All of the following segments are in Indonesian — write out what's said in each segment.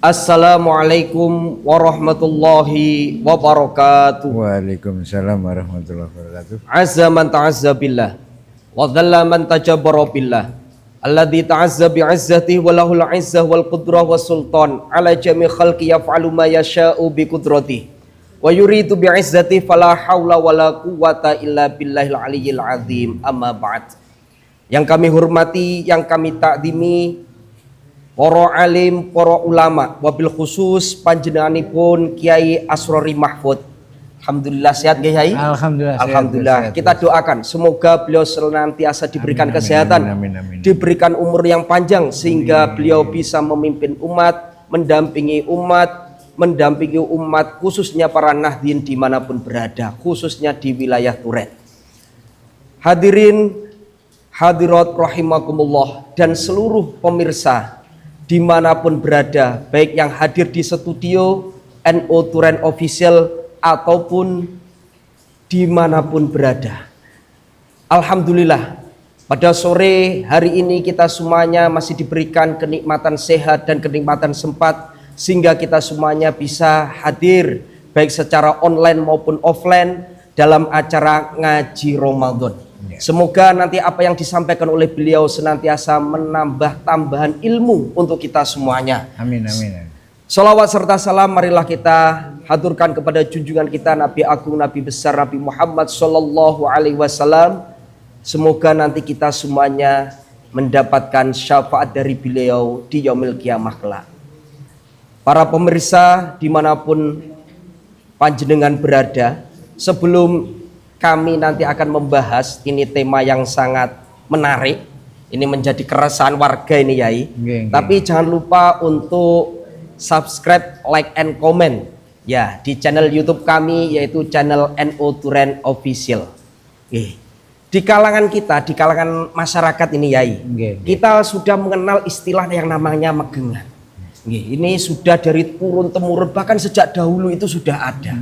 Assalamualaikum warahmatullahi wabarakatuh. Waalaikumsalam warahmatullahi wabarakatuh. Azza man ta'azza billah wa dhalla man tajabbara billah alladzi ta'azza bi'izzatihi wa lahul 'izzah wal qudrah was sultan ala jami' khalqi yaf'alu ma yasha'u bi qudratihi wa yuridu bi'izzatihi fala haula wala quwwata illa billahil aliyyil azim. Amma ba'd. Yang kami hormati, yang kami takdimi para alim, para ulama, wabil khusus panjenenganipun Kiai Asrori Mahfud. Alhamdulillah sehat Kiai. Alhamdulillah. Kita doakan semoga beliau senantiasa diberikan kesehatan, diberikan umur yang panjang sehingga beliau bisa memimpin umat, mendampingi umat khususnya para nahdien dimanapun berada, khususnya di wilayah Turen. Hadirin hadirat rahimakumullah dan seluruh pemirsa dimanapun berada, baik yang hadir di studio NU Turen Official ataupun dimanapun berada. Alhamdulillah, pada sore hari ini kita semuanya masih diberikan kenikmatan sehat dan kenikmatan sempat sehingga kita semuanya bisa hadir baik secara online maupun offline dalam acara ngaji Ramadan. Semoga nanti apa yang disampaikan oleh beliau senantiasa menambah tambahan ilmu untuk kita semuanya. Amin amin. Salawat serta salam marilah kita haturkan kepada junjungan kita Nabi Agung, Nabi besar Nabi Muhammad Sallallahu Alaihi Wasallam. Semoga nanti kita semuanya mendapatkan syafaat dari beliau di yaumil qiyamah kelak. Para pemirsa dimanapun panjenengan berada, sebelum kami nanti akan membahas ini tema yang sangat menarik. Ini menjadi keresahan warga ini Yai. Tapi jangan lupa untuk subscribe, like, and comment ya di channel YouTube kami yaitu channel NU Turen Official. Di kalangan kita, di kalangan masyarakat ini Yai, kita sudah mengenal istilah yang namanya megengan. Ini sudah dari turun temurun, bahkan sejak dahulu itu sudah ada.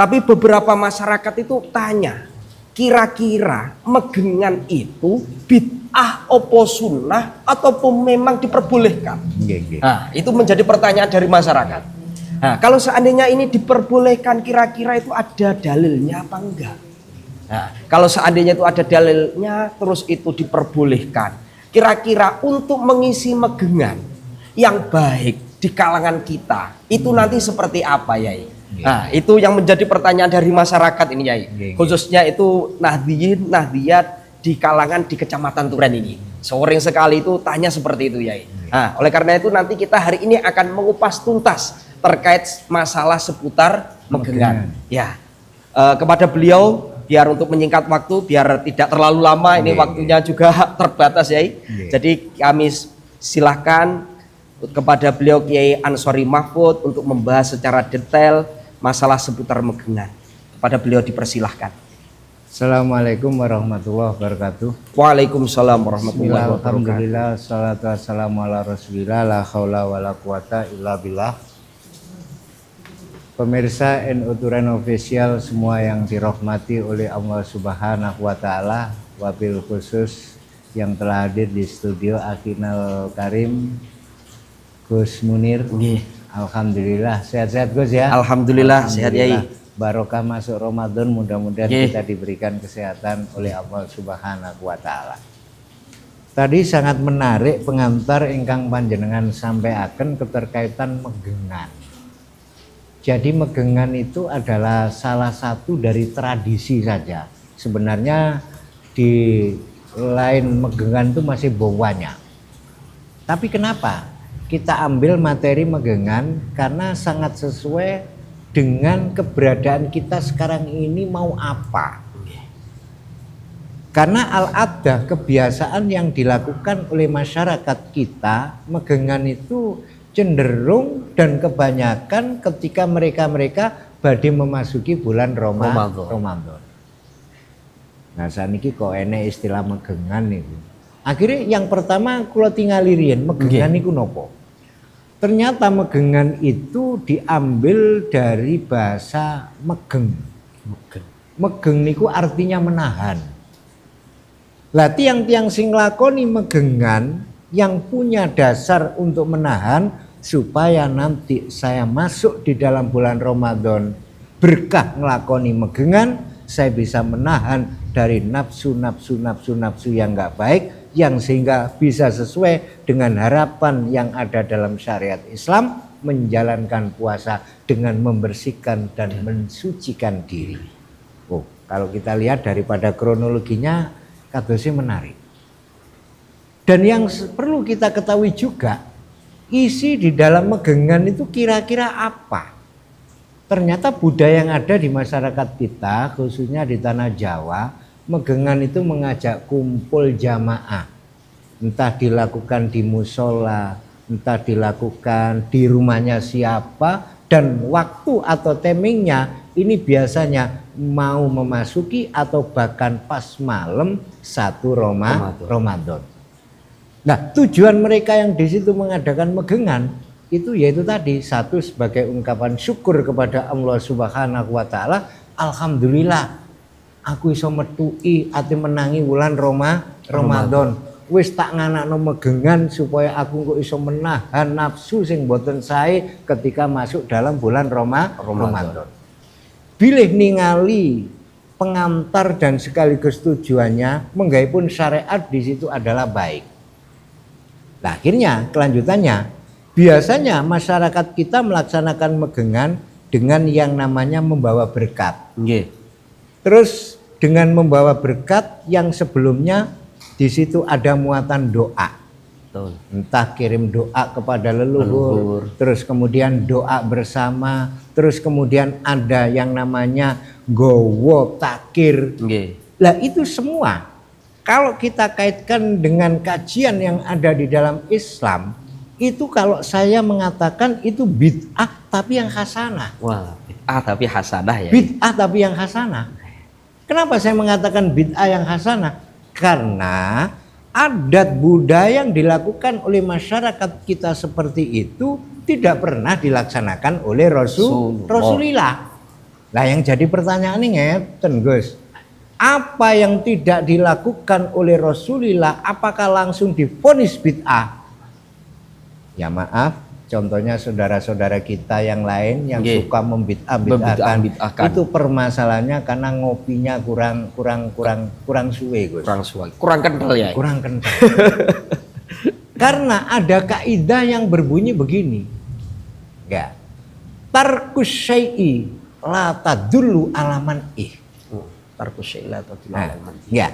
Tapi beberapa masyarakat itu tanya, kira-kira megengan itu bid'ah opo sunnah ataupun memang diperbolehkan? Nah, itu menjadi pertanyaan dari masyarakat. Nah, kalau seandainya ini diperbolehkan, kira-kira itu ada dalilnya apa enggak? Nah, kalau seandainya itu ada dalilnya, terus itu diperbolehkan. Kira-kira untuk mengisi megengan yang baik di kalangan kita, itu nanti seperti apa Yai? Nah, itu yang menjadi pertanyaan dari masyarakat ini Yai. Khususnya itu nahdiyin, nahdiyat di kalangan di Kecamatan Turen ini. Sering sekali itu tanya seperti itu Yai. Nah, oleh karena itu nanti kita hari ini akan mengupas tuntas terkait masalah seputar megengan. Ya, kepada beliau biar untuk menyingkat waktu, biar tidak terlalu lama. Ini waktunya juga terbatas Yai. Jadi kami silahkan kepada beliau Kiai Asrori Mahfud untuk membahas secara detail masalah seputar megengan. Kepada beliau dipersilahkan. Assalamualaikum warahmatullahi wabarakatuh. Waalaikumsalam warahmatullahi wabarakatuh. Alhamdulillah, salatu wassalamu ala rasulillah, la haula wala quwata illa billah. Pemirsa NU Turen Official semua yang dirahmati oleh Allah Subhanahu wa taala, wabil khusus yang telah hadir di studio Akinal Karim, Gus Munir. Alhamdulillah sehat-sehat Gus ya. Alhamdulillah sehat Yai. Barokah masuk Ramadan, mudah-mudahan kita diberikan kesehatan oleh Allah Subhanahu wa taala. Tadi sangat menarik pengantar ingkang panjenengan sampaikan keterkaitan megengan. Jadi megengan itu adalah salah satu dari tradisi saja. Sebenarnya di lain megengan itu masih banyak. Tapi kenapa kita ambil materi megengan? Karena sangat sesuai dengan keberadaan kita sekarang ini mau apa. Karena al-adah, kebiasaan yang dilakukan oleh masyarakat kita, megengan itu cenderung dan kebanyakan ketika mereka badhe memasuki bulan Ramadan. Nah saniki kok enek istilah megengan itu. Akhirnya yang pertama kula tingali riyen megengan niku napa? Ternyata megengan itu diambil dari bahasa megeng. Megeng niku artinya menahan. Lah tiang-tiang sing lakoni megengan yang punya dasar untuk menahan supaya nanti saya masuk di dalam bulan Ramadan berkah ngelakoni megengan, saya bisa menahan dari nafsu yang nggak baik, yang sehingga bisa sesuai dengan harapan yang ada dalam syariat Islam, menjalankan puasa dengan membersihkan dan mensucikan diri. Oh, kalau kita lihat daripada kronologinya, kadosnya menarik. Dan yang perlu kita ketahui juga, isi di dalam megengan itu kira-kira apa? Ternyata budaya yang ada di masyarakat kita, khususnya di tanah Jawa, megengan itu mengajak kumpul jamaah. Entah dilakukan di musola, entah dilakukan di rumahnya siapa, dan waktu atau timingnya ini biasanya mau memasuki atau bahkan pas malam 1 Ramadan. Nah, tujuan mereka yang di situ mengadakan megengan itu yaitu tadi, satu sebagai ungkapan syukur kepada Allah Subhanahu wa taala, alhamdulillah aku iso metui ati menangi wulan Ramadan. Wis tak nganakno megengan supaya aku kok iso menahan nafsu sing boten sae ketika masuk dalam bulan Ramadan. Bilih ningali pengantar dan sekaligus tujuannya, menggaipun syariat di situ adalah baik. Nah, akhirnya kelanjutannya, biasanya masyarakat kita melaksanakan megengan dengan yang namanya membawa berkat. Terus dengan membawa berkat yang sebelumnya di situ ada muatan doa. Entah kirim doa kepada leluhur, terus kemudian doa bersama, terus kemudian ada yang namanya gowo takir. Lah itu semua kalau kita kaitkan dengan kajian yang ada di dalam Islam, itu kalau saya mengatakan itu bid'ah tapi yang hasanah. Wah, bid'ah tapi hasanah ya. Bid'ah tapi yang hasanah. Kenapa saya mengatakan bid'ah yang hasanah? Karena adat budaya yang dilakukan oleh masyarakat kita seperti itu tidak pernah dilaksanakan oleh Rasulullah. Nah, yang jadi pertanyaan ini ngeten, Gus. Apa yang tidak dilakukan oleh Rasulullah, apakah langsung divonis bid'ah? Ya maaf, contohnya saudara-saudara kita yang lain yang suka membid'ah-bid'ahkan, itu permasalahannya karena ngopinya kurang suwe, Gus. Kurang kental ya. Kurang kental. Karena ada kaidah yang berbunyi begini. Ya. Tarkus syai'i la tadullu alaman ih. Tarkus syai'i la tadullu alaman. Ya.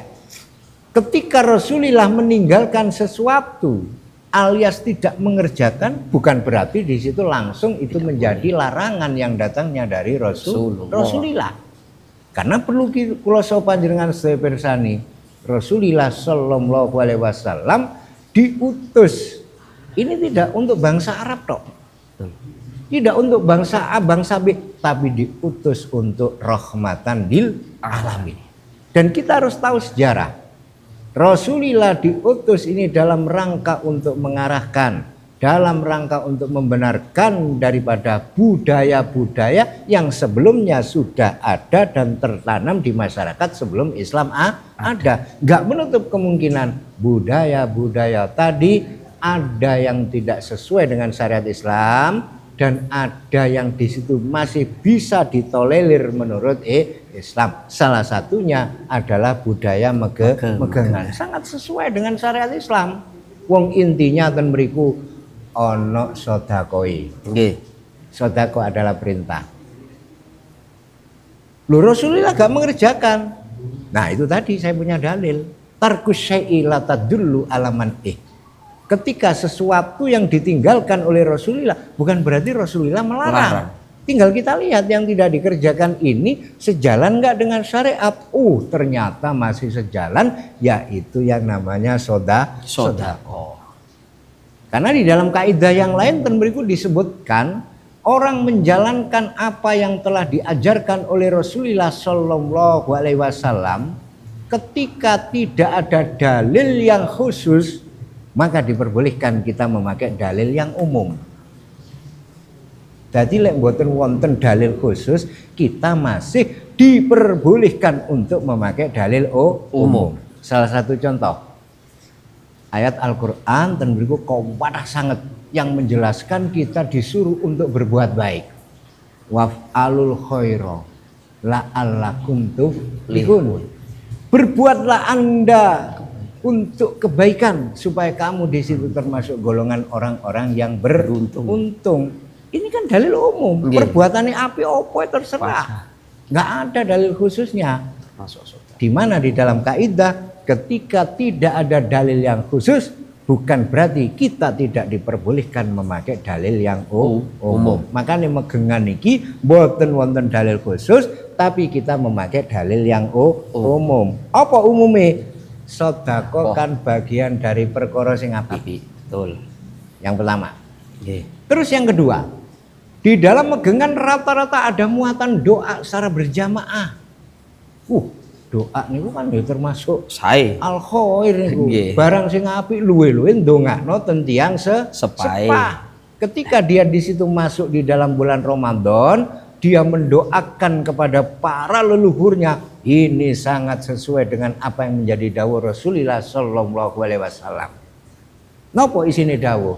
Ketika Rasulullah meninggalkan sesuatu alias tidak mengerjakan, bukan berarti di situ langsung itu menjadi larangan yang datangnya dari Rasulullah. Karena perlu kula panjenengan sedaya pirsani, Rasulullah sallallahu alaihi wasallam diutus ini tidak untuk bangsa Arab tok. Tidak untuk bangsa A, bangsa B, tapi diutus untuk rahmatan lil alamin. Dan kita harus tahu sejarah. Rasulullah diutus ini dalam rangka untuk mengarahkan, dalam rangka untuk membenarkan daripada budaya-budaya yang sebelumnya sudah ada dan tertanam di masyarakat sebelum Islam ada. Gak menutup kemungkinan budaya-budaya tadi ada yang tidak sesuai dengan syariat Islam dan ada yang di situ masih bisa ditolerir menurut Islam. Salah satunya adalah budaya megengan. Sangat sesuai dengan syariat Islam. Wong intinya ten mriku ana sedekoi. Nggih. Sedekah adalah perintah. Lho Rasulullah gak mengerjakan. Nah, itu tadi saya punya dalil. Tarkus syai'i la tadullu alaman Ketika sesuatu yang ditinggalkan oleh Rasulullah bukan berarti Rasulullah melarang. Tinggal kita lihat yang tidak dikerjakan ini sejalan nggak dengan syariat. Ternyata masih sejalan, yaitu yang namanya sodako. Karena di dalam kaidah yang lain berikut disebutkan orang menjalankan apa yang telah diajarkan oleh Rasulullah Shallallahu Alaihi Wasallam ketika tidak ada dalil yang khusus, maka diperbolehkan kita memakai dalil yang umum. Jadi lek mboten wonten dalil khusus, kita masih diperbolehkan untuk memakai dalil umum. Salah satu contoh ayat Al-Qur'an ten mriku kuwatah sanget yang menjelaskan kita disuruh untuk berbuat baik. Waf'alul khaira la'allakum tuflihun. Berbuatlah Anda untuk kebaikan supaya kamu di situ termasuk golongan orang-orang yang beruntung. Ini kan dalil umum. Perbuatannya api opo terserah. Nggak ada dalil khususnya. Di mana di dalam kaidah ketika tidak ada dalil yang khusus, bukan berarti kita tidak diperbolehkan memakai dalil yang umum. Makanya megengan iki boten wonten dalil khusus, tapi kita memakai dalil yang umum. Apa umumnya? Sedekah kan bagian dari perkara sing apik. Betul. Yang pertama. Terus yang kedua, di dalam megengan rata-rata ada muatan doa secara berjamaah. Doa niku kan ya termasuk al khair niku. Barang sing apik luwe-luwe ndongakno ten tiyang sepah. Ketika dia di situ masuk di dalam bulan Ramadan, dia mendoakan kepada para leluhurnya. Ini sangat sesuai dengan apa yang menjadi dawuh Rasulullah sallallahu alaihi wasallam. Napa isine dawuh?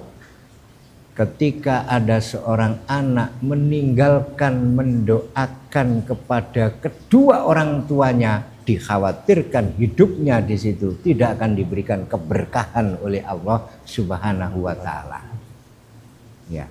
Ketika ada seorang anak meninggalkan mendoakan kepada kedua orang tuanya, dikhawatirkan hidupnya di situ tidak akan diberikan keberkahan oleh Allah Subhanahu wa taala. Ya.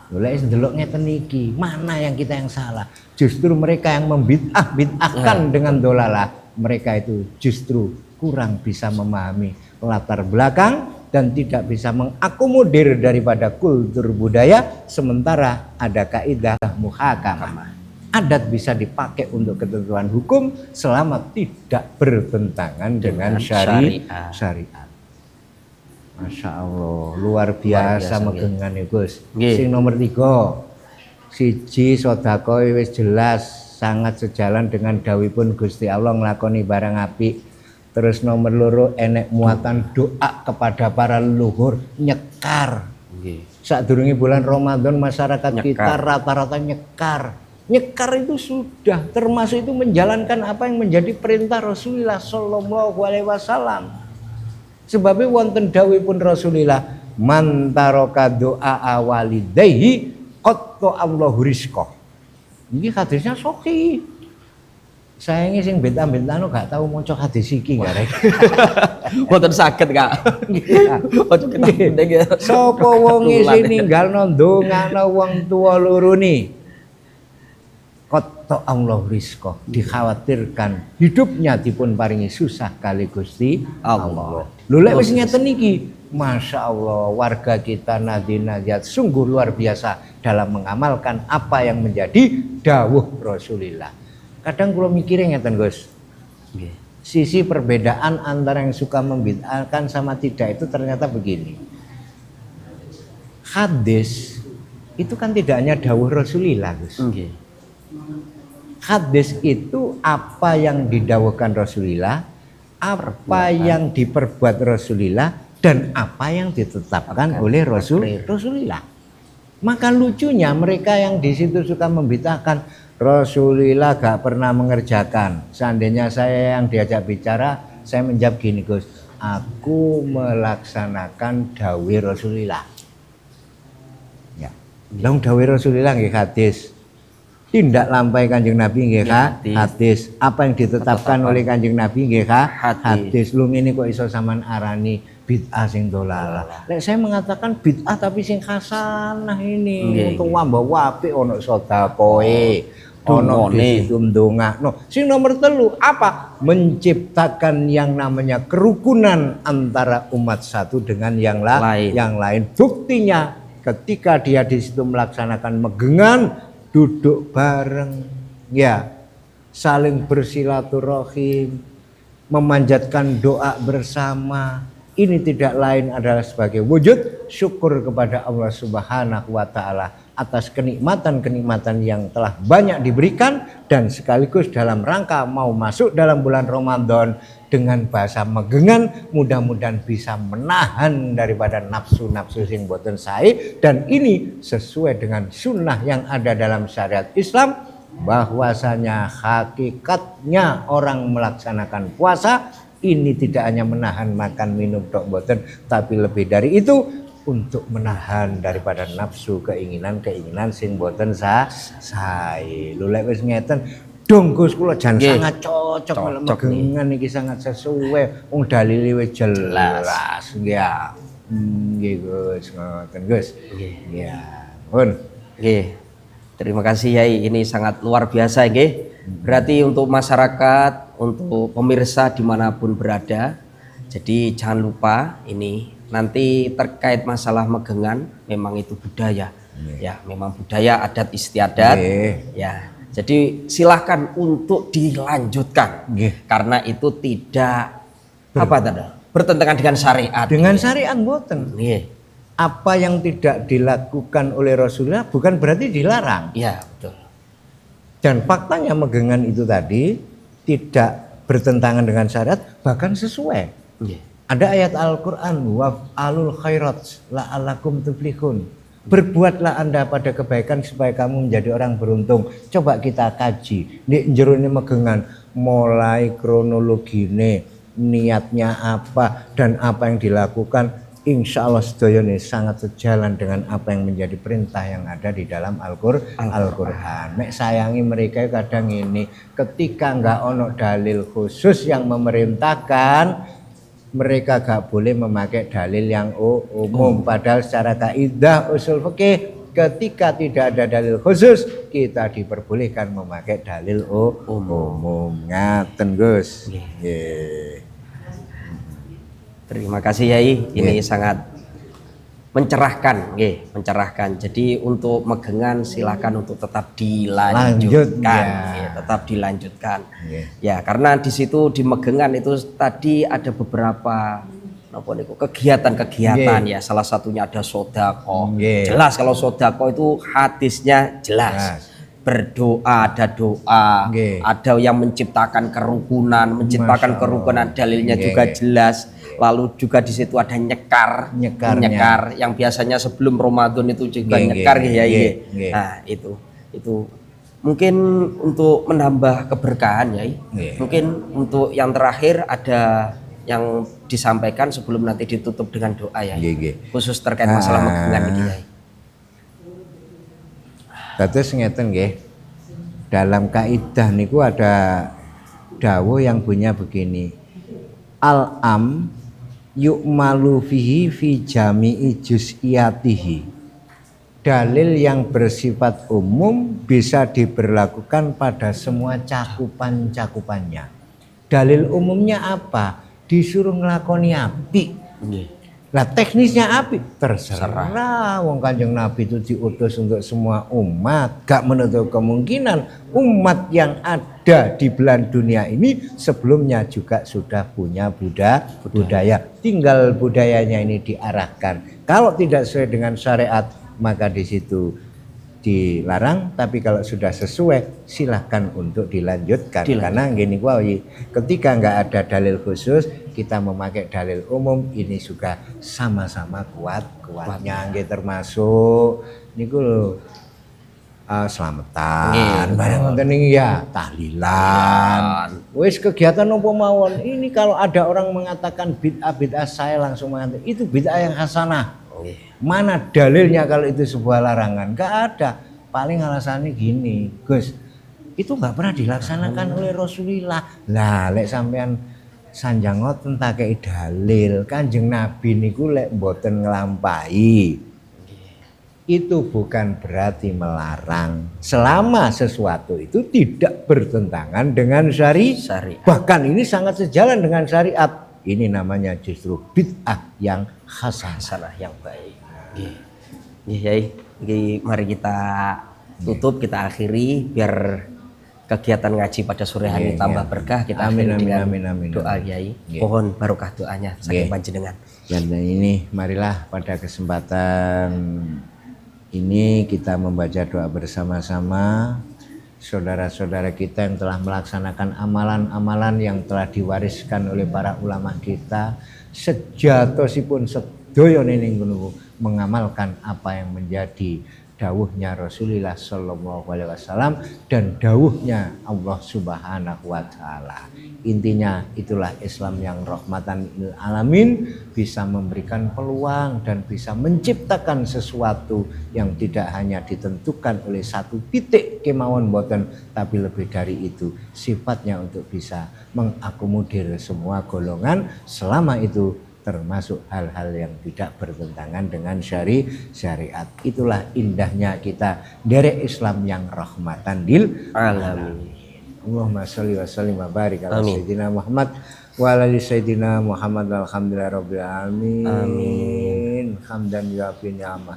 Mulai ndelok ngeten iki, mana yang kita yang salah? Justru mereka yang membid'ahkan dengan dolalah, mereka itu justru kurang bisa memahami latar belakang dan tidak bisa mengakomodir daripada kultur budaya, sementara ada kaidah muhakamah. Adat bisa dipakai untuk ketentuan hukum selama tidak bertentangan dengan syariat. Masya Allah, luar biasa megengan Gus. Sing nomor 3, siji sedekah wis jelas sangat sejalan dengan dawuhipun Gusti Allah nglakoni barang apik. Terus nomor 2 enek muatan doa kepada para leluhur, nyekar. Sadurunge bulan Ramadan masyarakat kita rata-rata nyekar. Nyekar itu sudah termasuk itu menjalankan apa yang menjadi perintah Rasulullah sallallahu alaihi wasallam. Sebabnya wonten dawuhipun Rasulullah, man taraka doa walidayhi qatta Allahu rizqah. Ini hadisnya sahih. Sayangnya sing beta-beta gak tahu maca hadis iki garek. Mboten saged, Kak. Ojo kita ndek. Sapa wong sing ninggalno ndongakno wong tuwa loro ni, qatta Allahu rizqah, dikhawatirkan hidupnya dipun paringi susah kali Gusti Allah. Lho lek wis ngeten iki, Masya Allah, warga kita Nadinajat sungguh luar biasa dalam mengamalkan apa yang menjadi dawuh Rasulullah. Kadang kalau mikirnya ngeten Gus, sisi perbedaan antara yang suka membid'ahkan sama tidak itu ternyata begini. Hadis itu kan tidak hanya dawuh Rasulullah Gus. Hadis itu apa yang didawuhkan Rasulullah, apa yang diperbuat Rasulullah, dan apa yang ditetapkan oleh Rasulullah. Maka lucunya mereka yang di situ suka membid'ahkan, Rasulullah gak pernah mengerjakan. Seandainya saya yang diajak bicara, saya menjawab gini Gus, aku melaksanakan dawuh Rasulullah. Ya, dong dawuh Rasulullah nggih hadis. Tindak lampai Kanjeng Nabi nggih hadis. Apa yang ditetapkan oleh Kanjeng Nabi nggih hadis. Lu ini kok iso sampean arani bid'ah sing dolalah. Lek saya mengatakan bid'ah tapi sing hasanah ini. Untuk wambah apik ono sedekahe. Ono di situ ndongakno. Sing nomor 3 apa? Menciptakan yang namanya kerukunan antara umat satu dengan yang lain. Buktinya ketika dia di situ melaksanakan megengan, duduk bareng, ya, saling bersilaturahim, memanjatkan doa bersama. Ini tidak lain adalah sebagai wujud syukur kepada Allah Subhanahu wa taala atas kenikmatan-kenikmatan yang telah banyak diberikan, dan sekaligus dalam rangka mau masuk dalam bulan Ramadan dengan bahasa megengan, mudah-mudahan bisa menahan daripada nafsu-nafsu sing boten sae, dan ini sesuai dengan sunnah yang ada dalam syariat Islam, bahwasanya hakikatnya orang melaksanakan puasa ini tidak hanya menahan makan minum tok boten, tapi lebih dari itu untuk menahan daripada nafsu keinginan sing boten sae. Lho lek wis ngeten dong Gus kula jan sangat cocok megengan iki sangat sesuai wong dalile wis jelas. Nggih Gus, ngoten Gus. Nggih. Ya. Pun. Nggih. Terima kasih Yai, ini sangat luar biasa nggih. Berarti untuk masyarakat, untuk pemirsa dimanapun berada, jadi jangan lupa ini nanti terkait masalah megengan, memang itu budaya, ya memang budaya adat istiadat, ya. Jadi silahkan untuk dilanjutkan, karena itu tidak bertentangan dengan syariat. Dengan syariat mboten. Apa yang tidak dilakukan oleh Rasulullah bukan berarti dilarang. Iya betul. Dan faktanya megengan itu tadi tidak bertentangan dengan syariat, bahkan sesuai. Ada ayat Al-Quran, waf'alul khairat la'allakum tuflihun. Berbuatlah Anda pada kebaikan supaya kamu menjadi orang beruntung. Coba kita kaji. Nek jero ini megengan mulai kronologine, niatnya apa dan apa yang dilakukan. Insya Allah sedaya ini sangat sejalan dengan apa yang menjadi perintah yang ada di dalam Al-Quran. Mek sayangi mereka kadang ini ketika nggak ono dalil khusus yang memerintahkan, mereka gak boleh memakai dalil yang umum. Padahal secara kaidah usul fikih ketika tidak ada dalil khusus kita diperbolehkan memakai dalil umum. Ngaten Gus. Terima kasih Yai, ini sangat mencerahkan, mencerahkan. Jadi untuk megengan silakan untuk tetap dilanjutkan, tetap dilanjutkan. Ya, karena di situ di megengan itu tadi ada beberapa kegiatan-kegiatan ya. Salah satunya ada sodako. Jelas kalau sodako itu hadisnya jelas. Berdoa, ada doa, ada yang menciptakan kerukunan, dalilnya juga jelas. Lalu juga di situ ada nyekar yang biasanya sebelum Ramadan itu juga nyekar ya. Nah, itu mungkin untuk menambah keberkahan ya. Mungkin untuk yang terakhir ada yang disampaikan sebelum nanti ditutup dengan doa ya. Khusus terkait masalah megengan iki ya. Terus ngeten nggih. Dalam kaidah niku ada dawuh yang bunyinya begini. Al-am yu'malu fihi fi jami'i juz'iyatihi. Dalil yang bersifat umum bisa diberlakukan pada semua cakupan-cakupannya. Dalil umumnya apa? Disuruh nglakoni apik. Lah teknisnya apik terserah. Wong Kanjeng Nabi itu diutus untuk semua umat, gak menutup kemungkinan umat yang ada di belahan dunia ini sebelumnya juga sudah punya budaya. Tinggal budayanya ini diarahkan. Kalau tidak sesuai dengan syariat maka di situ dilarang, tapi kalau sudah sesuai silahkan untuk dilanjutkan. Karena gini ketika nggak ada dalil khusus kita memakai dalil umum ini juga sama-sama kuatnya nggih, termasuk niku selamatan bareng ngoten ya, tahlilan wis kegiatan apa mawon. Ini kalau ada orang mengatakan bid'ah saya langsung mengatakan itu bid'ah yang hasanah. Mana dalilnya kalau itu sebuah larangan? Gak ada. Paling alasannya gini, Gus, itu gak pernah dilaksanakan oleh Rasulullah. Lah, lek sampean sanjang ngoten takei dalil, Kanjeng Nabi niku lek mboten nglampahi. Itu bukan berarti melarang. Selama sesuatu itu tidak bertentangan dengan syariat. Bahkan ini sangat sejalan dengan syariat. Ini namanya justru bid'ah yang hasanah, yang baik. Yai, mari kita tutup, kita akhiri biar kegiatan ngaji pada sore hari tambah berkah. Kita amin doa Yai. Mohon barokah doanya saking panjenengan. Dan ini marilah pada kesempatan ini kita membaca doa bersama-sama. Saudara-saudara kita yang telah melaksanakan amalan-amalan yang telah diwariskan oleh para ulama kita, sejatosipun sedaya ning mengamalkan apa yang menjadi dawuhnya Rasulullah Shallallahu Alaihi Wasallam dan dawuhnya Allah Subhanahu Wa Taala. Intinya itulah Islam yang rahmatan lil alamin, bisa memberikan peluang dan bisa menciptakan sesuatu yang tidak hanya ditentukan oleh satu titik kemauan boten, tapi lebih dari itu sifatnya untuk bisa mengakomodir semua golongan selama itu termasuk hal-hal yang tidak bertentangan dengan syariat. Itulah indahnya kita dari Islam yang rahmatan lil alamin. Allahumma sholli wa sallim wa barik ala sayyidina Muhammad wa ala ali sayyidina Muhammad walhamdulillahirabbil alamin. Amin. Hamdan yuafi ni'amah.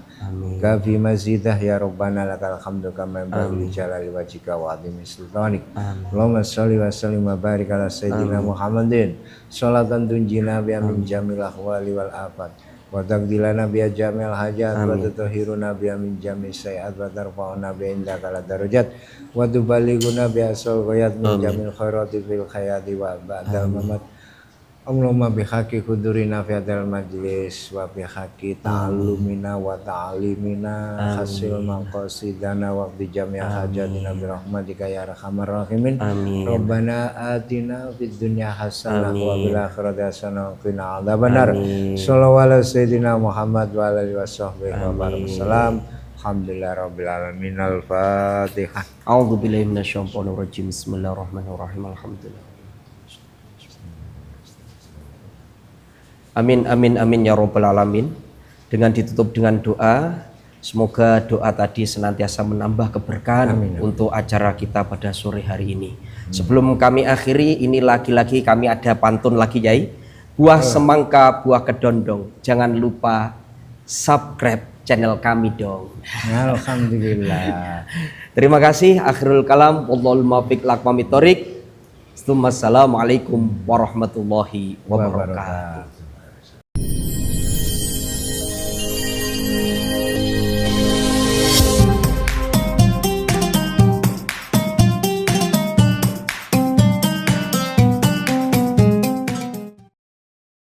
Kafi mazidah ya rabbana lakal hamdu kama yanbaghi li jalali wajhika wa 'azimi sultanik. Allahumma sholli wa sallim wa barik ala sayyidina Muhammadin sholatan tunjina bi min jamil ahwali wal afat wa taqdilana bi jamil hajat wa tutahhiruna bi min jamil sayiat wa tarfa'una bi indaka la darajat wa tuballighuna bi asal ghayat min jamil khairati fil hayati wa ba'dal mamat. Allahumma bihaqqi hudurina fi hadzal majlis wa bihaqqi ta'allumina wa ta'limina hasil maqasidana wa bi jami' hajatina bi rahmatika ya arhamar rahimin. Rabbana atina fid dunya hasanah wa fil akhirati hasanah wa qina adzabannar. Shallallahu ala sayyidina Muhammad wa alihi washabbihi wa barakatuh. Alhamdulillahirabbil alamin. Al-Fatihah. A'udzu billahi minasyaitonir rajim. Bismillahirrahmanirrahim. Alhamdulillah. Amin amin amin ya rabbal alamin. Dengan ditutup dengan doa, semoga doa tadi senantiasa menambah keberkahan untuk acara kita pada sore hari ini. Sebelum kami akhiri, ini lagi-lagi kami ada pantun lagi Yai. Buah semangka, buah kedondong. Jangan lupa subscribe channel kami dong. Alhamdulillah. Terima kasih. Akhirul kalam. Wallahul muwaffiq ila aqwamit thoriq. Assalamualaikum warahmatullahi wabarakatuh.